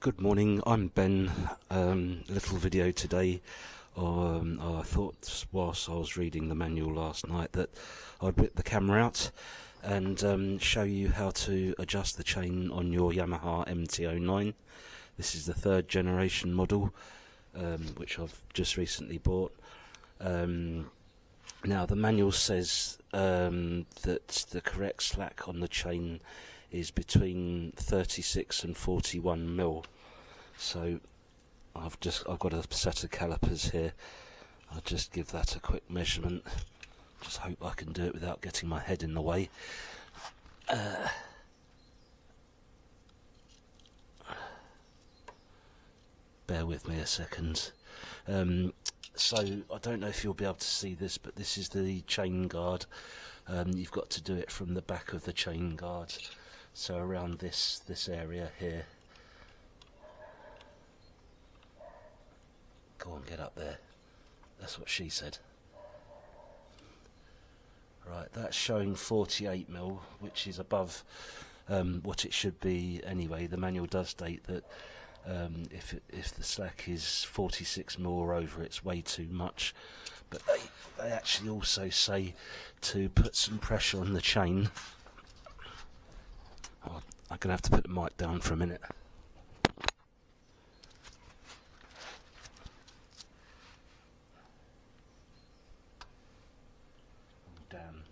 Good morning, I'm Ben. Little video today. I thought whilst I was reading the manual last night that I'd whip the camera out and show you how to adjust the chain on your Yamaha MT09. This is the third generation model, which I've just recently bought. Now the manual says that the correct slack on the chain is between 36 and 41 mil. So I've got a set of calipers here. I'll just give that a quick measurement. Just hope I can do it without getting my head in the way. Bear with me a second. So I don't know if you'll be able to see this, but this is the chain guard. You've got to do it from the back of the chain guard, so around this area here. Go on, get up there. That's what she said. Right, that's showing 48 mil, which is above what it should be anyway. The manual does state that if the slack is 46 mil or over, it's way too much. But they actually also say to put some pressure on the chain. Oh, I'm going to have to put the mic down for a minute. Damn.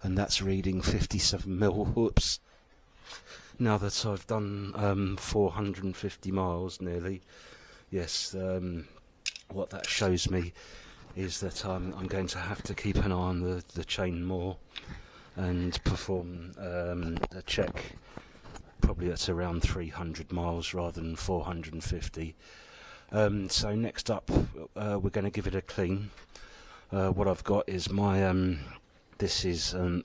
And that's reading 57 mil. Whoops. Now that I've done 450 miles nearly, yes, what that shows me is that I'm going to have to keep an eye on the chain more and perform a check probably at around 300 miles rather than 450. So next up, we're going to give it a clean. What I've got is my this is an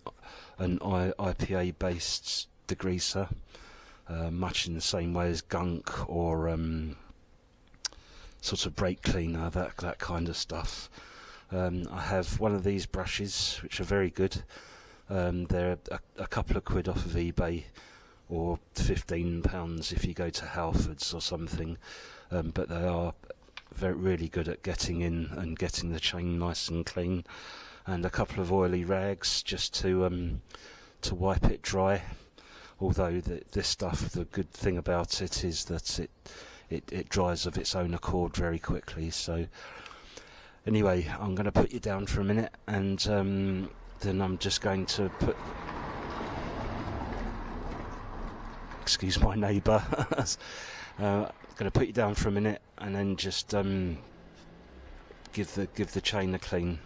IPA based degreaser, much in the same way as gunk or sort of brake cleaner, that kind of stuff. I have one of these brushes which are very good. They're a couple of quid off of eBay, or £15 if you go to Halfords or something, but they are really good at getting in and getting the chain nice and clean. And a couple of oily rags just to wipe it dry. Although this stuff, the good thing about it is that it dries of its own accord very quickly. So anyway, I'm going to put you down for a minute, and then I'm just going to put, excuse my neighbour, going to put you down for a minute and then just give the chain a clean.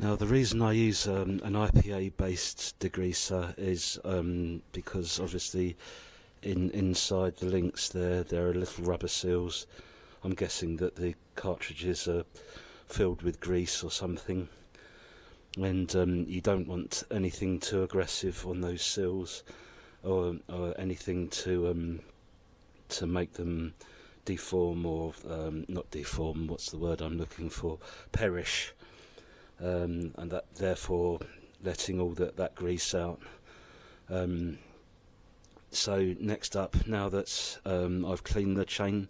Now the reason I use an IPA based degreaser is because obviously inside the links there are little rubber seals. I'm guessing that the cartridges are filled with grease or something, and you don't want anything too aggressive on those seals, or anything to make them deform, or not deform, what's the word I'm looking for, perish, and that therefore letting all that grease out. So next up, now that I've cleaned the chain,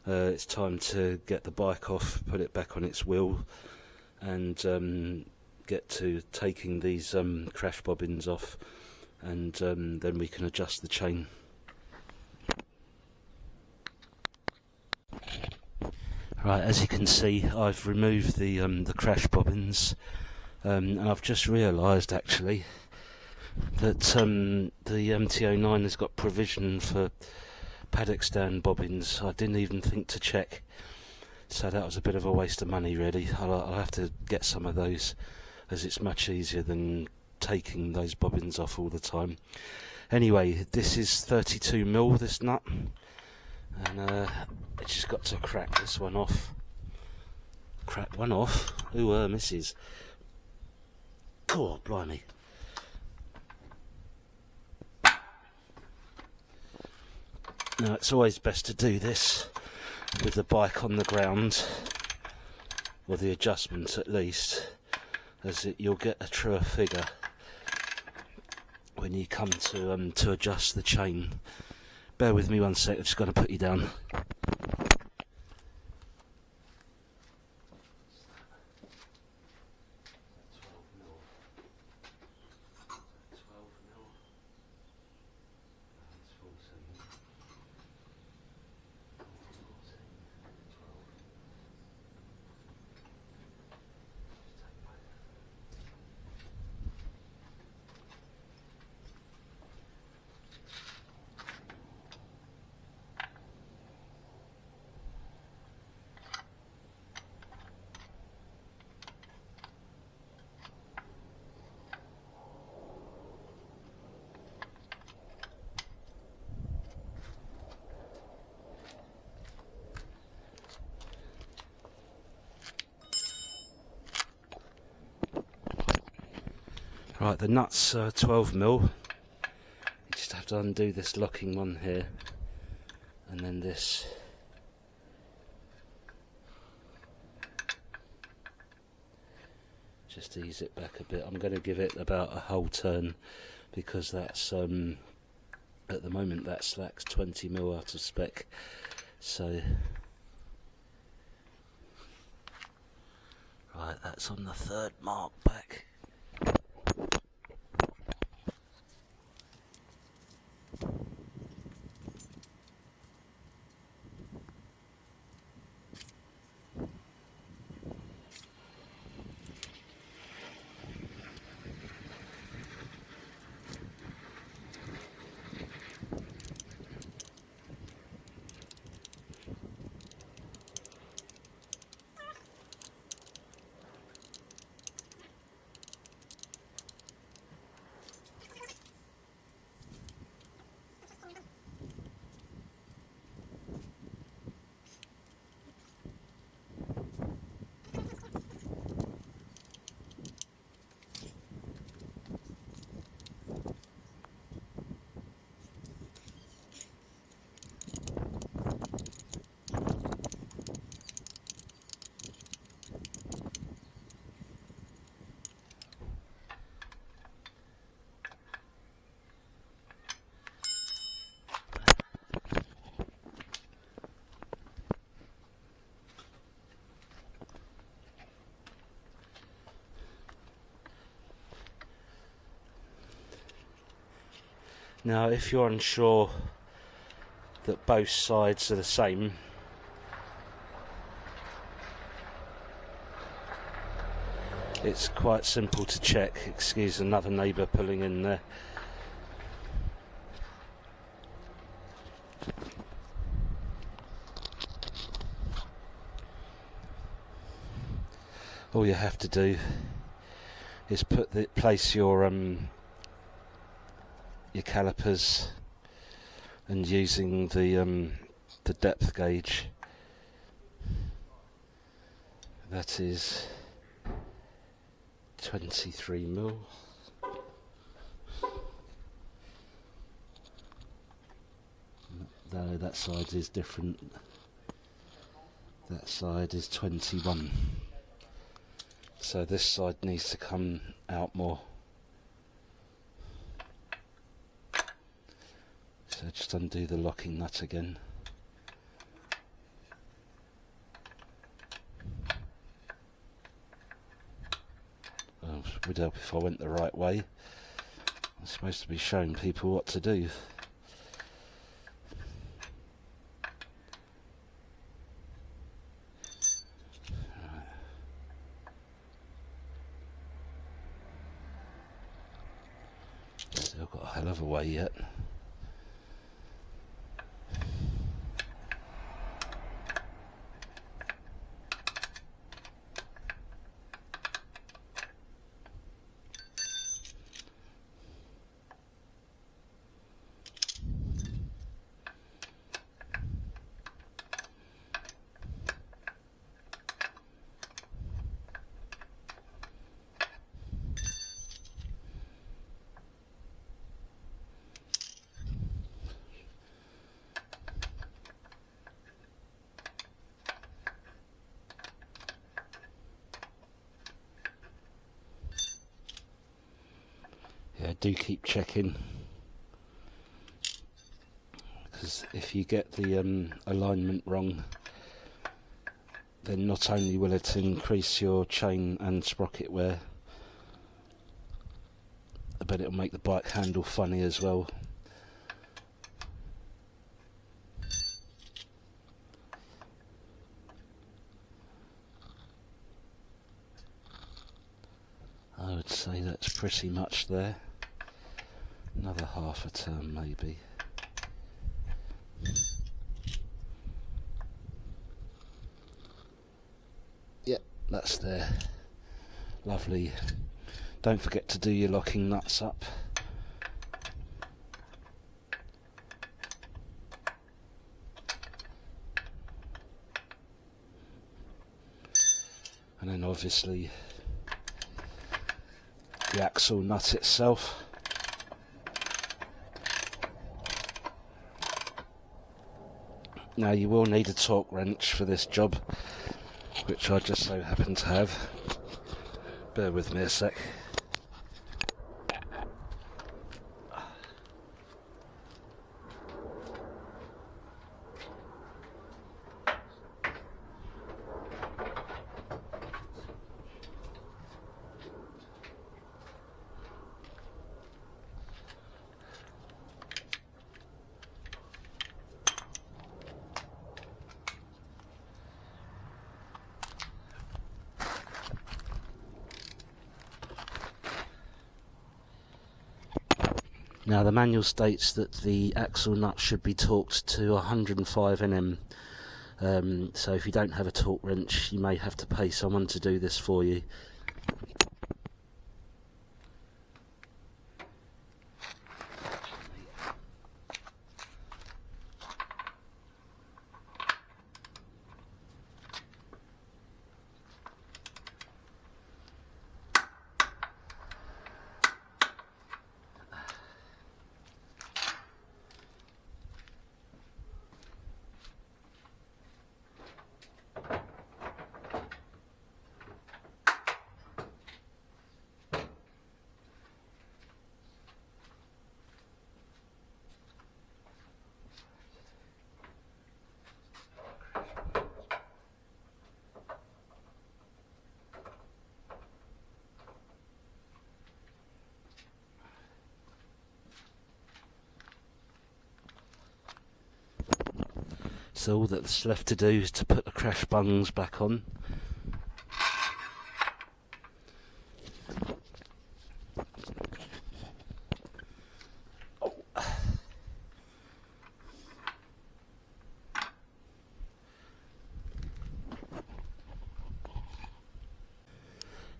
it's time to get the bike off, put it back on its wheel, and get to taking these crash bobbins off, and then we can adjust the chain. Right, as you can see, I've removed the crash bobbins, and I've just realised actually that the MT09 has got provision for paddock stand bobbins. I didn't even think to check, so that was a bit of a waste of money really. I'll have to get some of those, as it's much easier than taking those bobbins off all the time. Anyway, this is 32mm, this nut, and I just got to crack this one off. Crack one off? Ooh, misses. God, blimey. Now it's always best to do this with the bike on the ground, or the adjustment at least, as you'll get a truer figure when you come to adjust the chain. Bear with me one sec, I'm just going to put you down. Right, the nut's 12mm. You just have to undo this locking one here, and then this. Just ease it back a bit. I'm going to give it about a whole turn, because that's at the moment that slack's 20mm out of spec. So right, that's on the third mark back. Now, if you're unsure that both sides are the same, it's quite simple to check. Excuse another neighbour pulling in there. All you have to do is place your calipers, and using the depth gauge, that is 23 mil. No, that side is different. That side is 21. So this side needs to come out more. So just undo the locking nut again. Well, it would help if I went the right way. I'm supposed to be showing people what to do. Still got a hell of a way yet. Yeah, do keep checking, because if you get the alignment wrong, then not only will it increase your chain and sprocket wear, but it'll make the bike handle funny as well. I would say that's pretty much there. Another half a turn maybe. Yep, that's there. Lovely. Don't forget to do your locking nuts up. And then obviously the axle nut itself. Now you will need a torque wrench for this job, which I just so happen to have. Bear with me a sec. Now the manual states that the axle nut should be torqued to 105 Nm. So if you don't have a torque wrench, you may have to pay someone to do this for you. So all that's left to do is to put the crash bungs back on.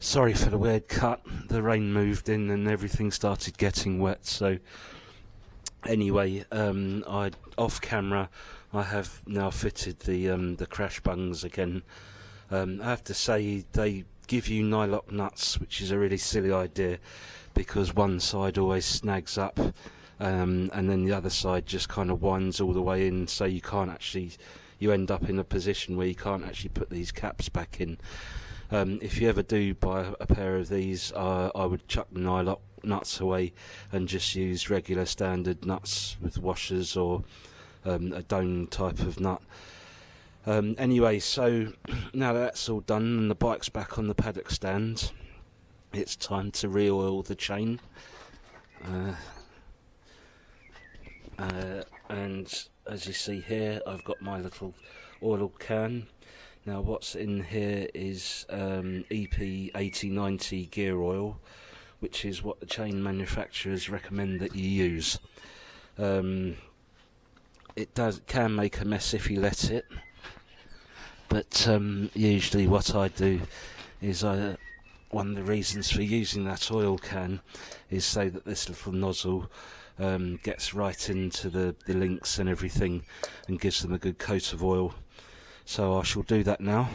Sorry for the weird cut. The rain moved in and everything started getting wet. So anyway, off camera, I have now fitted the crash bungs again. I have to say they give you nylock nuts, which is a really silly idea because one side always snags up, and then the other side just kind of winds all the way in, so you end up in a position where you can't actually put these caps back in. If you ever do buy a pair of these, I would chuck the nylock nuts away and just use regular standard nuts with washers, or a dome type of nut. Anyway, so now that's all done and the bike's back on the paddock stand, it's time to re-oil the chain. And as you see here, I've got my little oil can. Now what's in here is EP8090 gear oil, which is what the chain manufacturers recommend that you use. It can make a mess if you let it, but usually what I do is one of the reasons for using that oil can is so that this little nozzle gets right into the links and everything and gives them a good coat of oil. So I shall do that now.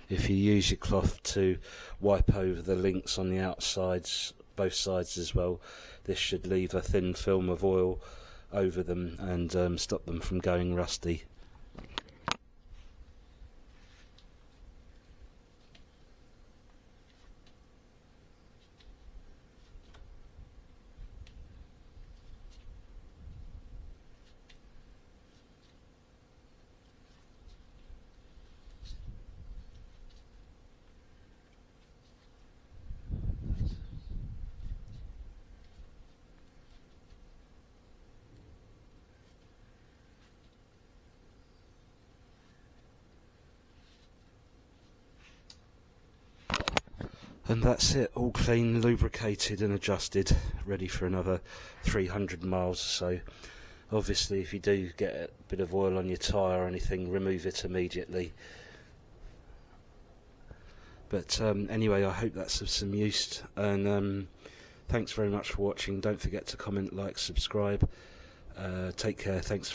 If you use your cloth to wipe over the links on the outsides, both sides as well, this should leave a thin film of oil over them and stop them from going rusty. And that's it, all clean, lubricated and adjusted, ready for another 300 miles or so. Obviously if you do get a bit of oil on your tyre or anything, remove it immediately. But anyway, I hope that's of some use, and thanks very much for watching. Don't forget to comment, like, subscribe. Take care. Thanks.